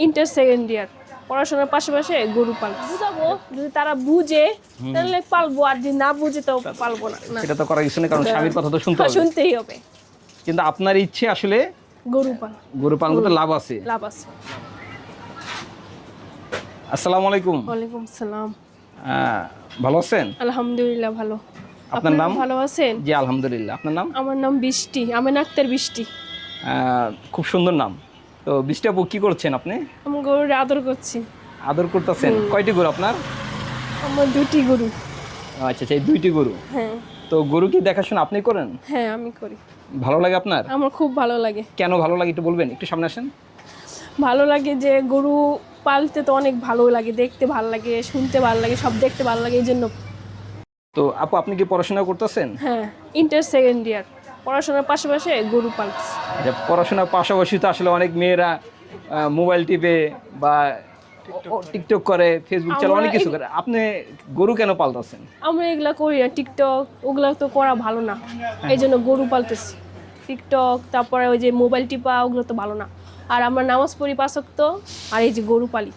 Inter second year, পড়াশোনার পাশাপাশি গরু পালবো। বুঝাবো, যদি তারা বুঝে তাহলে পালবো, আর যদি না বুঝে তো পালবো না। সেটা তো করার কিছু নেই, কারণ স্বামীর কথা তো শুনতেই হবে। কিন্তু আপনার ইচ্ছে আসলে গরু পাল, গরু পালন করতে লাভ আছে। লাভ আছে। আসসালামু আলাইকুম। ওয়ালাইকুম সালাম। ভালো আছেন? আলহামদুলিল্লাহ ভালো। আপনার নাম? ভালো আছেন? জি আলহামদুলিল্লাহ। আপনার নাম? আমার নাম বৃষ্টি, আমেনা আক্তার বৃষ্টি। খুব সুন্দর নাম। তো বৃষ্টি আপু কি করছেন আপনি? আমি গরুর আদর করছি। আদর করতেছেন? কয়টি গরু আপনার? আমার দুটি গরু। আচ্ছা আচ্ছা, এই দুইটি গরু। হ্যাঁ তো গরু কি দেখাশোনা আপনি করেন? হ্যাঁ আমি করি। ভালো লাগে আপনার? আমার খুব ভালো লাগে। কেন ভালো লাগে একটু বলবেন? একটু সামনে আসেন। ভালো লাগে যে গরু পালতে তো অনেক ভালো লাগে, দেখতে ভালো লাগে, শুনতে ভালো লাগে, সব দেখতে ভালো লাগে, এই জন্য। তো আপু আপনি কি পড়াশোনা করতেছেন? হ্যাঁ, ইন্টার সেকেন্ড ইয়ার, পড়াশোনার পাশাপাশি গরু পালছি। আচ্ছা, পড়াশোনার পাশাপাশি তো আসলে অনেক মেয়েরা মোবাইল টিপে বা টিকটক করে, ফেসবুক চালায়, অনেক কিছু করে। আপনি গরু কেন পালতেছেন? আমরা এগুলা করি না, টিকটক ওগুলা তো করা ভালো না, এই জন্য গরু পালতেছি। টিকটক, তারপরে ওই যে মোবাইল টিপা, ওগুলো তো ভালো না। আর আমরা নামাজ পড়ি 5 ওয়াক্ত, আর এই যে গরু পালি,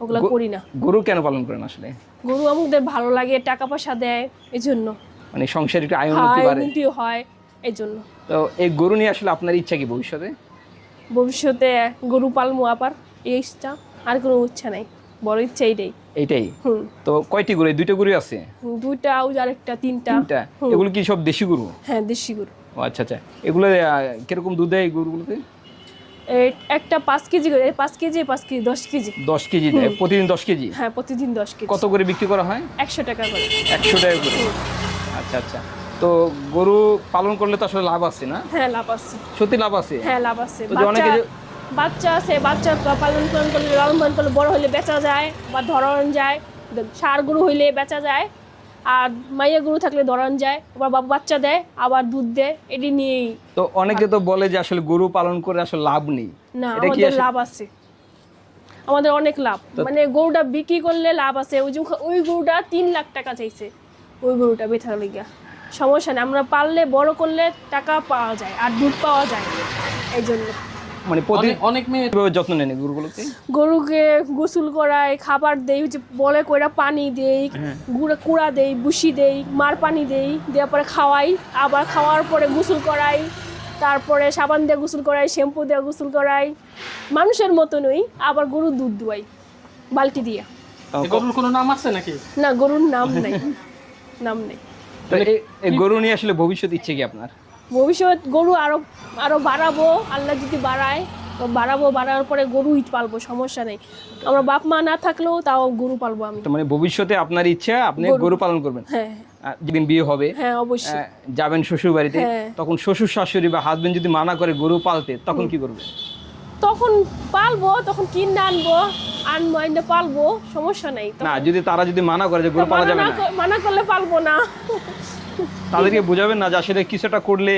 ওগুলা করি না। গরু কেন পালন করেন আসলে? গরু আমাদের ভালো লাগে, টাকা পয়সা দেয়, এই জন্য। মানে সংসারে একটু আয় উন্নতি বাড়ে, উন্নতি হয়, এই জন্য। তো এই গরু নিয়ে আসলে আপনার ইচ্ছা কি ভবিষ্যতে? ভবিষ্যতে গরু পালমু আবার, এই ইচ্ছা, আর কোনো ইচ্ছা নাই, বড় ইচ্ছা এইটাই। এইটাই? তো কয়টি গরু? দুইটা গরু আছে? দুইটা, ওই আরেকটা, তিনটা। এগুলো কি সব দেশি গরু? হ্যাঁ দেশি গরু। ও আচ্ছা আচ্ছা। এগুলো কিরকম দুধ দেয় এই গরুগুলোতে? একটা 5 কেজি করে, 5 কেজি 5 কেজি 10 কেজি। 10 কেজি দেয় প্রতিদিন? 10 কেজি? হ্যাঁ প্রতিদিন 10 কেজি। কত করে বিক্রি করা হয়? 100 টাকা করে। 100 টাকা করে? আচ্ছা আচ্ছা। তো গরু পালন করলে তো আসলে লাভ আছে না? হ্যাঁ লাভ আছে। সত্যি লাভ আছে? হ্যাঁ লাভ আছে। বাচ্চা আছে, বাচ্চা পালন করলে, লালন পালন করলে বড় হইলে বেচা যায় বা ধরন যায়। ষাঁড় গরু হইলে বেচা যায়, আর মাইয়া গরু থাকলে ধরন যায়, আবার বাচ্চা দেয়, আবার দুধ দেয়, এটি নিয়েই। তো অনেকে তো বলে যে আসলে গরু পালন করে আসলে লাভ নেই। না, আমাদের লাভ আছে, আমাদের অনেক লাভ। মানে গরুটা বিক্রি করলে লাভ আছে। ওই গরুটা 3 লাখ টাকা চাইছে, ওই গরুটা বেচার লিগা। সমস্যা নেই, আমরা পাললে বড় করলে টাকা পাওয়া যায় আর দুধ পাওয়া যায়, এই জন্য। মানে অনেক মেয়ে যত্ন নেন গরুগুলোকে? গরুকে গোসল করাই, খাবার দেই, বলে কইরা পানি দেই, কুড়া দেই, বুসি দেই, মার পানি দেই, দেওয়ার পরে খাওয়াই, আবার খাওয়ার পরে গোসল করাই, তারপরে সাবান দিয়ে গোসল করাই, শ্যাম্পু দিয়ে গোসল করাই, মানুষের মতনই। আবার গরুর দুধ দুয়াই বালতি দিয়ে। গরুর কোনো নাম আছে নাকি? না, গরুর নাম নেই, নাম নেই। তো এই গরু নিয়ে আসলে ভবিষ্যৎ ইচ্ছে কি আপনার? ভবিষ্যৎ গরু আরো বাড়াবো, আল্লাহ যদি বাড়ায় তো বাড়াবো, বাড়ানোর পরে গরু পালবো, সমস্যা নেই। আমরা বাপ মা না থাকলেও তাও গরু পালবো আমি। তো মানে ভবিষ্যতে আপনার ইচ্ছা আপনি গরু পালন করবেন? হ্যাঁ। যেদিন বিয়ে হবে, হ্যাঁ অবশ্যই যাবেন শ্বশুর বাড়িতে, তখন শ্বশুর শাশুড়ি বা হাজবেন্ড যদি মানা করে গরু পালতে, তখন কি করবে? তখন পালবো, তখন কিনে আনবো আইনে পালবো, সমস্যা নেই। না, তারা যদি মানা করে যে গরু পালা যাবে না, মানা করলে পালবো না। তাদেরকে বুঝাবেন না যে আসলে কিছুটা করলে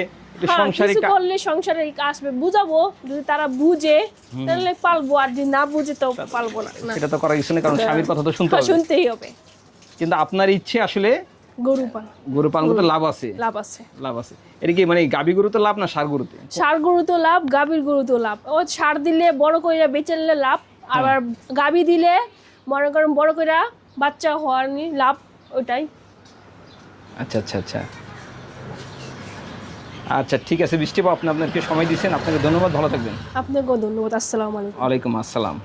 সংসারে আসবে, বুঝাবো। যদি তারা বুঝে তাহলে পালবো, আর যদি না বুঝে তো পালবো না। সেটা তো করার কিছু নেই, কারণ স্বামীর কথা তো শুনতেই হবে। কিন্তু আপনার ইচ্ছে আসলে গরু পালন করতে লাভ আছে? লাভ আছে, লাভ আছে। এটা কি মানে গাভী গরুতে লাভ না ষাঁড় গরুতে? ষাঁড় গরুতে লাভ, গাভীর গরুতেও লাভ। ও ষাঁড় দিলে বড় কইরা বেচে নিলে লাভ, আবার গাভী দিলে মনে করেন বড় কইরা বাচ্চা হওয়ার লাভ, ওইটাই। আচ্ছা আচ্ছা আচ্ছা আচ্ছা, ঠিক আছে বৃষ্টি আপনি আপনাকে সময় দিয়েছেন, আপনাকে ধন্যবাদ, ভালো থাকবেন। আপনাকেও ধন্যবাদ। আসসালামু আলাইকুম। ওয়ালাইকুম আসসালাম।